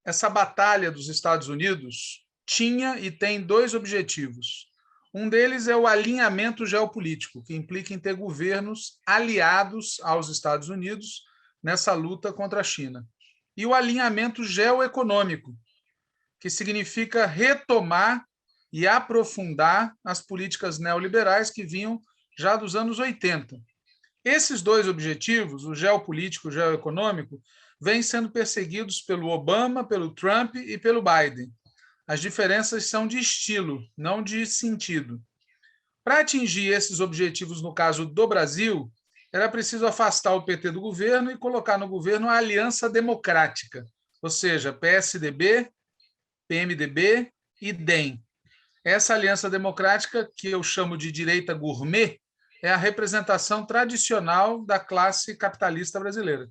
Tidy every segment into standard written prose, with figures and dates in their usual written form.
essa batalha dos Estados Unidos tinha e tem dois objetivos. Um deles é o alinhamento geopolítico, que implica em ter governos aliados aos Estados Unidos nessa luta contra a China. E o alinhamento geoeconômico, que significa retomar e aprofundar as políticas neoliberais que vinham já dos anos 80. Esses dois objetivos, o geopolítico e o geoeconômico, vêm sendo perseguidos pelo Obama, pelo Trump e pelo Biden. As diferenças são de estilo, não de sentido. Para atingir esses objetivos, no caso do Brasil, era preciso afastar o PT do governo e colocar no governo a Aliança Democrática, ou seja, PSDB, PMDB e DEM. Essa Aliança Democrática, que eu chamo de direita gourmet, é a representação tradicional da classe capitalista brasileira.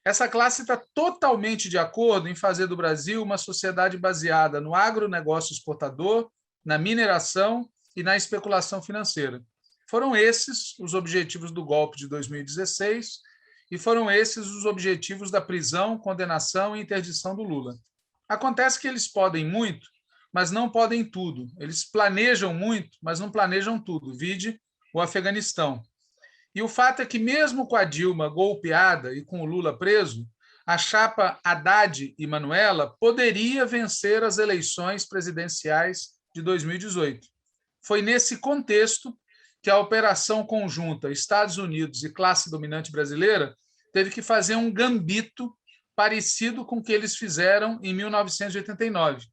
Essa classe está totalmente de acordo em fazer do Brasil uma sociedade baseada no agronegócio exportador, na mineração e na especulação financeira. Foram esses os objetivos do golpe de 2016 e foram esses os objetivos da prisão, condenação e interdição do Lula. Acontece que eles podem muito, mas não podem tudo. Eles planejam muito, mas não planejam tudo. Vide o Afeganistão. E o fato é que, mesmo com a Dilma golpeada e com o Lula preso, a chapa Haddad e Manuela poderia vencer as eleições presidenciais de 2018. Foi nesse contexto que a operação conjunta Estados Unidos e classe dominante brasileira teve que fazer um gambito parecido com o que eles fizeram em 1989.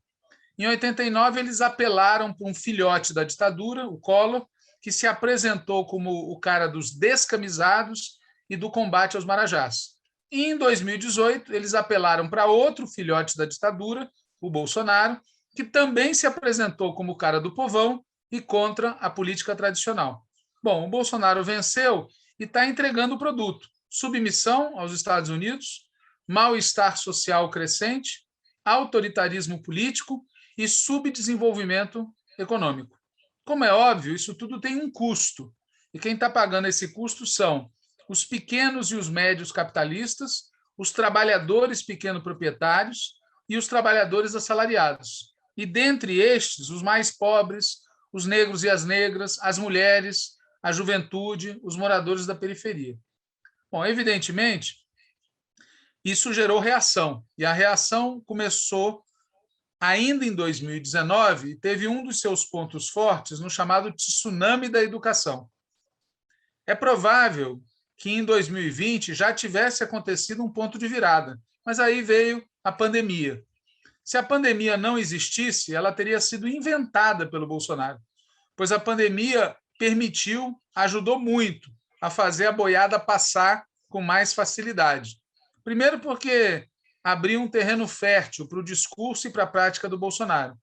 Em 89, eles apelaram para um filhote da ditadura, o Collor, que se apresentou como o cara dos descamisados e do combate aos marajás. E em 2018, eles apelaram para outro filhote da ditadura, o Bolsonaro, que também se apresentou como o cara do povão e contra a política tradicional. Bom, o Bolsonaro venceu e está entregando o produto. Submissão aos Estados Unidos, mal-estar social crescente, autoritarismo político e subdesenvolvimento econômico. Como é óbvio, isso tudo tem um custo. E quem está pagando esse custo são os pequenos e os médios capitalistas, os trabalhadores pequeno-proprietários e os trabalhadores assalariados. E dentre estes, os mais pobres, os negros e as negras, as mulheres, a juventude, os moradores da periferia. Bom, evidentemente, isso gerou reação. E a reação começou ainda em 2019, teve um dos seus pontos fortes no chamado tsunami da educação. É provável que em 2020 já tivesse acontecido um ponto de virada, mas aí veio a pandemia. Se a pandemia não existisse, ela teria sido inventada pelo Bolsonaro, pois a pandemia permitiu, ajudou muito a fazer a boiada passar com mais facilidade. Primeiro porque abriu um terreno fértil para o discurso e para a prática do Bolsonaro.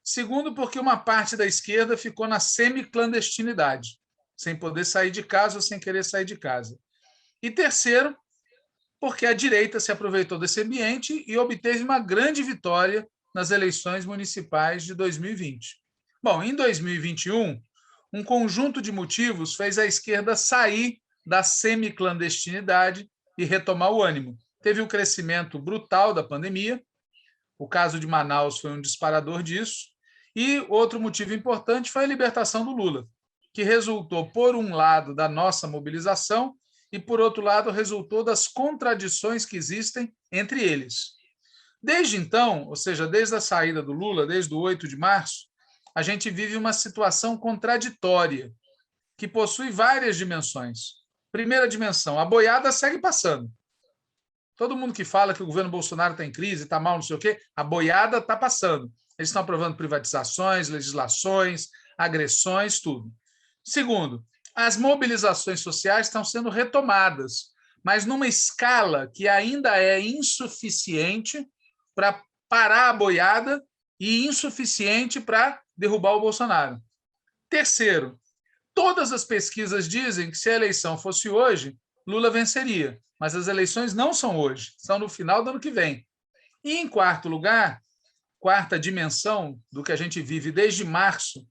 Segundo, porque uma parte da esquerda ficou na semi-clandestinidade, sem poder sair de casa ou sem querer sair de casa. E terceiro, porque a direita se aproveitou desse ambiente e obteve uma grande vitória nas eleições municipais de 2020. Bom, em 2021, um conjunto de motivos fez a esquerda sair da semi-clandestinidade e retomar o ânimo. Teve o crescimento brutal da pandemia, o caso de Manaus foi um disparador disso, e outro motivo importante foi a libertação do Lula, que resultou, por um lado, da nossa mobilização e, por outro lado, resultou das contradições que existem entre eles. Desde então, ou seja, desde a saída do Lula, desde o 8 de março, a gente vive uma situação contraditória, que possui várias dimensões. Primeira dimensão, a boiada segue passando. Todo mundo que fala que o governo Bolsonaro está em crise, está mal, não sei o quê, a boiada está passando. Eles estão aprovando privatizações, legislações, agressões, tudo. Segundo, as mobilizações sociais estão sendo retomadas, mas numa escala que ainda é insuficiente para parar a boiada e insuficiente para derrubar o Bolsonaro. Terceiro, todas as pesquisas dizem que se a eleição fosse hoje, Lula venceria. Mas as eleições não são hoje, são no final do ano que vem. E, em quarto lugar, quarta dimensão do que a gente vive desde março,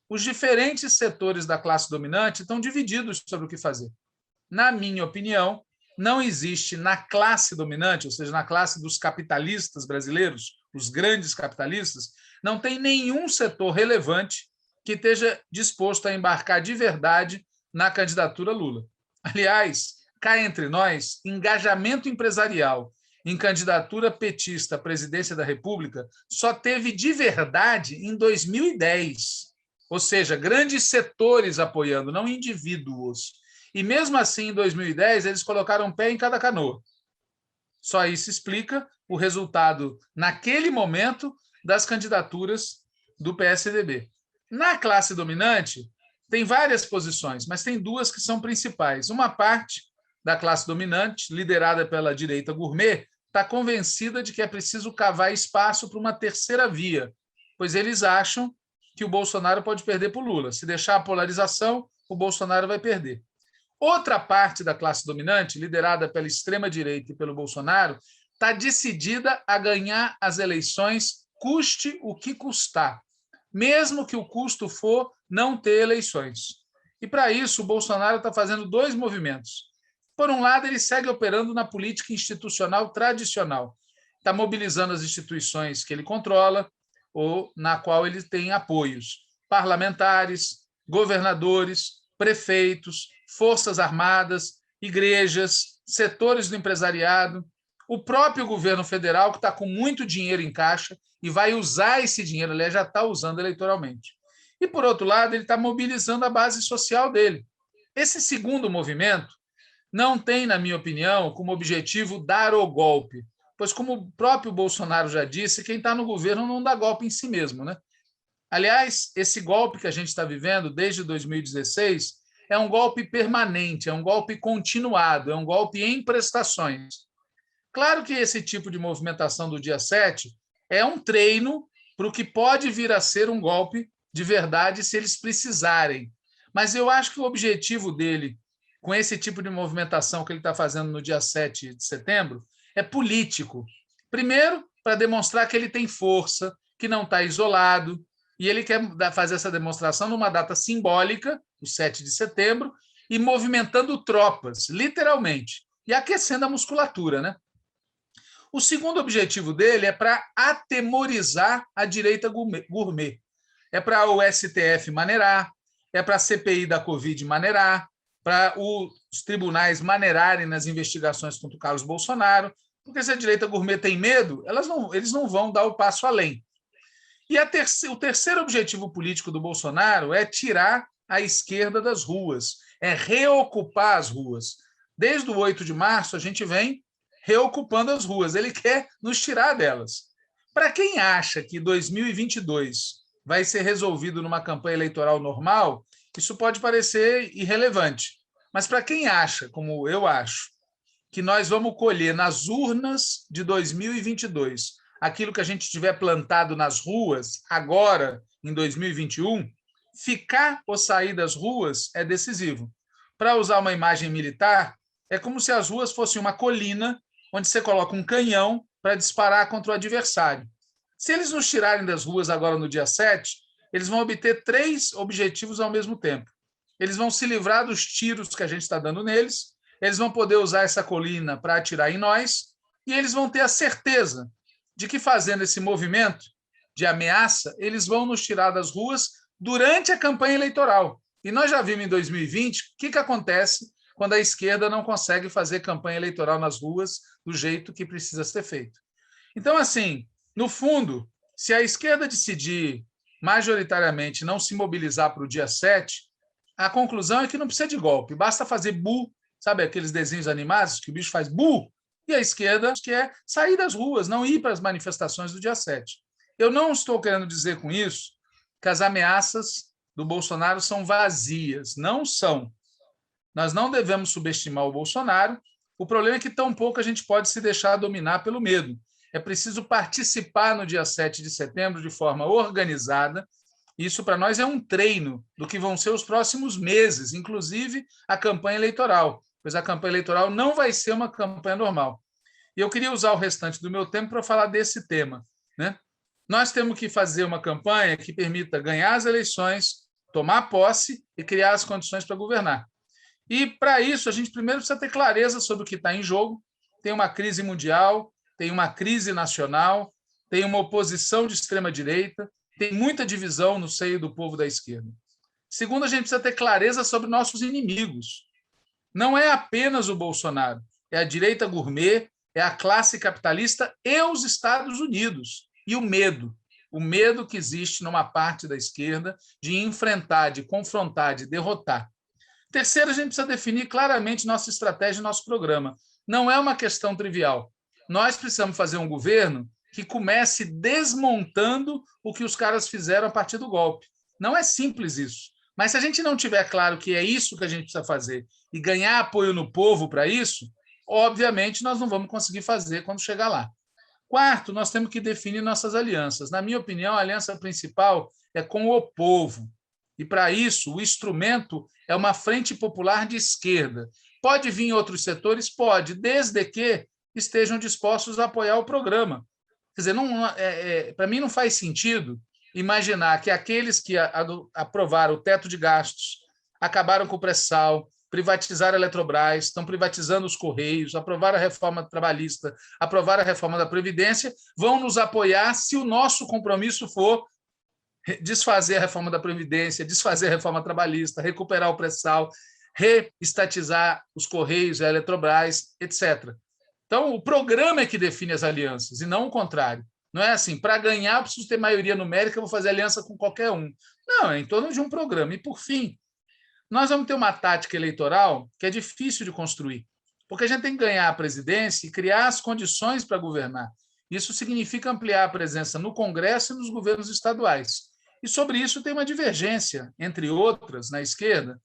os diferentes setores da classe dominante estão divididos sobre o que fazer. Na minha opinião, não existe na classe dominante, ou seja, na classe dos capitalistas brasileiros, os grandes capitalistas, não tem nenhum setor relevante que esteja disposto a embarcar de verdade na candidatura Lula. Aliás, cá entre nós, engajamento empresarial em candidatura petista à presidência da República só teve de verdade em 2010. Ou seja, grandes setores apoiando, não indivíduos. E mesmo assim, em 2010, eles colocaram um pé em cada canoa. Só isso explica o resultado, naquele momento, das candidaturas do PSDB. Na classe dominante, tem várias posições, mas tem duas que são principais. Uma parte da classe dominante, liderada pela direita gourmet, está convencida de que é preciso cavar espaço para uma terceira via, pois eles acham que o Bolsonaro pode perder para o Lula. Se deixar a polarização, o Bolsonaro vai perder. Outra parte da classe dominante, liderada pela extrema-direita e pelo Bolsonaro, está decidida a ganhar as eleições, custe o que custar, mesmo que o custo for não ter eleições. E, para isso, o Bolsonaro está fazendo dois movimentos. Por um lado, ele segue operando na política institucional tradicional, está mobilizando as instituições que ele controla ou na qual ele tem apoios, parlamentares, governadores, prefeitos, forças armadas, igrejas, setores do empresariado, o próprio governo federal, que está com muito dinheiro em caixa e vai usar esse dinheiro, aliás, já está usando eleitoralmente. E, por outro lado, ele está mobilizando a base social dele. Esse segundo movimento não tem, na minha opinião, como objetivo dar o golpe, pois, como o próprio Bolsonaro já disse, quem está no governo não dá golpe em si mesmo, né? Aliás, esse golpe que a gente está vivendo desde 2016 é um golpe permanente, é um golpe continuado, é um golpe em prestações. Claro que esse tipo de movimentação do dia 7 é um treino para o que pode vir a ser um golpe de verdade se eles precisarem. Mas eu acho que o objetivo dele, com esse tipo de movimentação que ele está fazendo no dia 7 de setembro, é político. Primeiro, para demonstrar que ele tem força, que não está isolado, e ele quer fazer essa demonstração numa data simbólica, o 7 de setembro, e movimentando tropas, literalmente, e aquecendo a musculatura, né? O segundo objetivo dele é para atemorizar a direita gourmet. É para o STF maneirar, é para a CPI da Covid maneirar, para os tribunais maneirarem nas investigações contra o Carlos Bolsonaro, porque se a direita gourmet tem medo, eles não vão dar o passo além. E o terceiro objetivo político do Bolsonaro é tirar a esquerda das ruas, é reocupar as ruas. Desde o 8 de março, a gente vem reocupando as ruas. Ele quer nos tirar delas. Para quem acha que 2022 vai ser resolvido numa campanha eleitoral normal, isso pode parecer irrelevante. Mas para quem acha, como eu acho, que nós vamos colher nas urnas de 2022 aquilo que a gente tiver plantado nas ruas agora, em 2021, ficar ou sair das ruas é decisivo. Para usar uma imagem militar, é como se as ruas fossem uma colina onde você coloca um canhão para disparar contra o adversário. Se eles nos tirarem das ruas agora no dia 7, eles vão obter 3 objetivos ao mesmo tempo. Eles vão se livrar dos tiros que a gente está dando neles, eles vão poder usar essa colina para atirar em nós, e eles vão ter a certeza de que, fazendo esse movimento de ameaça, eles vão nos tirar das ruas durante a campanha eleitoral. E nós já vimos em 2020 o que acontece quando a esquerda não consegue fazer campanha eleitoral nas ruas do jeito que precisa ser feito. Então, assim, no fundo, se a esquerda decidir majoritariamente não se mobilizar para o dia 7, a conclusão é que não precisa de golpe, basta fazer bu, sabe aqueles desenhos animados que o bicho faz bu, e a esquerda quer sair das ruas, não ir para as manifestações do dia 7. Eu não estou querendo dizer com isso que as ameaças do Bolsonaro são vazias, não são. Nós não devemos subestimar o Bolsonaro. O problema é que tão pouco a gente pode se deixar dominar pelo medo. É preciso participar no dia 7 de setembro de forma organizada. Isso, para nós, é um treino do que vão ser os próximos meses, inclusive a campanha eleitoral, pois a campanha eleitoral não vai ser uma campanha normal. E eu queria usar o restante do meu tempo para falar desse tema, né? Nós temos que fazer uma campanha que permita ganhar as eleições, tomar posse e criar as condições para governar. E, para isso, a gente primeiro precisa ter clareza sobre o que está em jogo. Tem uma crise mundial, tem uma crise nacional, tem uma oposição de extrema-direita, tem muita divisão no seio do povo da esquerda. Segundo, a gente precisa ter clareza sobre nossos inimigos. Não é apenas o Bolsonaro, é a direita gourmet, é a classe capitalista e os Estados Unidos. E o medo que existe numa parte da esquerda de enfrentar, de confrontar, de derrotar. Terceiro, a gente precisa definir claramente nossa estratégia e nosso programa. Não é uma questão trivial. Nós precisamos fazer um governo que comece desmontando o que os caras fizeram a partir do golpe. Não é simples isso. Mas se a gente não tiver claro que é isso que a gente precisa fazer e ganhar apoio no povo para isso, obviamente nós não vamos conseguir fazer quando chegar lá. Quarto, nós temos que definir nossas alianças. Na minha opinião, a aliança principal é com o povo. E, para isso, o instrumento é uma frente popular de esquerda. Pode vir em outros setores? Pode, desde que estejam dispostos a apoiar o programa. Quer dizer, para mim não faz sentido imaginar que aqueles que aprovaram o teto de gastos, acabaram com o pré-sal, privatizaram a Eletrobras, estão privatizando os Correios, aprovaram a reforma trabalhista, aprovaram a reforma da Previdência, vão nos apoiar se o nosso compromisso for desfazer a reforma da Previdência, desfazer a reforma trabalhista, recuperar o pré-sal, reestatizar os Correios, a Eletrobras, etc. Então, o programa é que define as alianças, e não o contrário. Não é assim, para ganhar, eu preciso ter maioria numérica, eu vou fazer aliança com qualquer um. Não, é em torno de um programa. E, por fim, nós vamos ter uma tática eleitoral que é difícil de construir, porque a gente tem que ganhar a presidência e criar as condições para governar. Isso significa ampliar a presença no Congresso e nos governos estaduais. E sobre isso tem uma divergência, entre outras, na esquerda,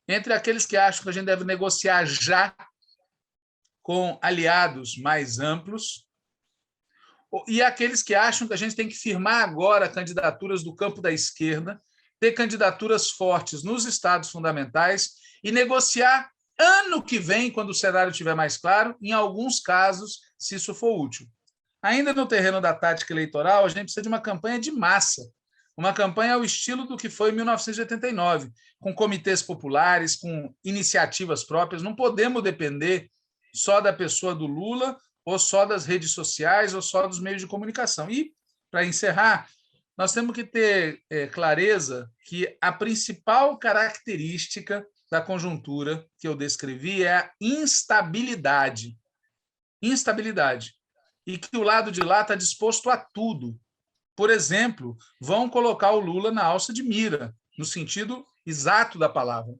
entre aqueles que acham que a gente deve negociar já com aliados mais amplos e aqueles que acham que a gente tem que firmar agora candidaturas do campo da esquerda, ter candidaturas fortes nos estados fundamentais e negociar ano que vem, quando o cenário estiver mais claro, em alguns casos, se isso for útil. Ainda no terreno da tática eleitoral, a gente precisa de uma campanha de massa, uma campanha ao estilo do que foi em 1989, com comitês populares, com iniciativas próprias. Não podemos depender só da pessoa do Lula, ou só das redes sociais, ou só dos meios de comunicação. E, para encerrar, nós temos que ter clareza que a principal característica da conjuntura que eu descrevi é a instabilidade. Instabilidade. E que o lado de lá está disposto a tudo. Por exemplo, vão colocar o Lula na alça de mira, no sentido exato da palavra.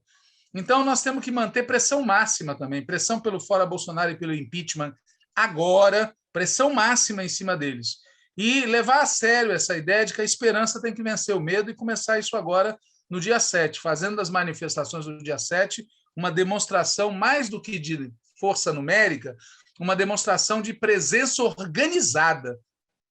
Então, nós temos que manter pressão máxima também, pressão pelo fora Bolsonaro e pelo impeachment agora, pressão máxima em cima deles. E levar a sério essa ideia de que a esperança tem que vencer o medo e começar isso agora no dia 7, fazendo das manifestações do dia 7 uma demonstração mais do que de força numérica, uma demonstração de presença organizada,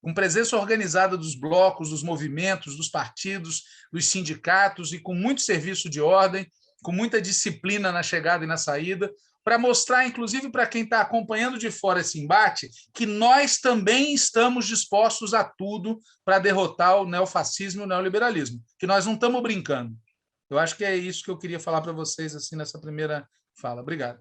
com presença organizada dos blocos, dos movimentos, dos partidos, dos sindicatos e com muito serviço de ordem, com muita disciplina na chegada e na saída, para mostrar, inclusive, para quem está acompanhando de fora esse embate, que nós também estamos dispostos a tudo para derrotar o neofascismo e o neoliberalismo, que nós não estamos brincando. Eu acho que é isso que eu queria falar para vocês assim nessa primeira fala. Obrigado.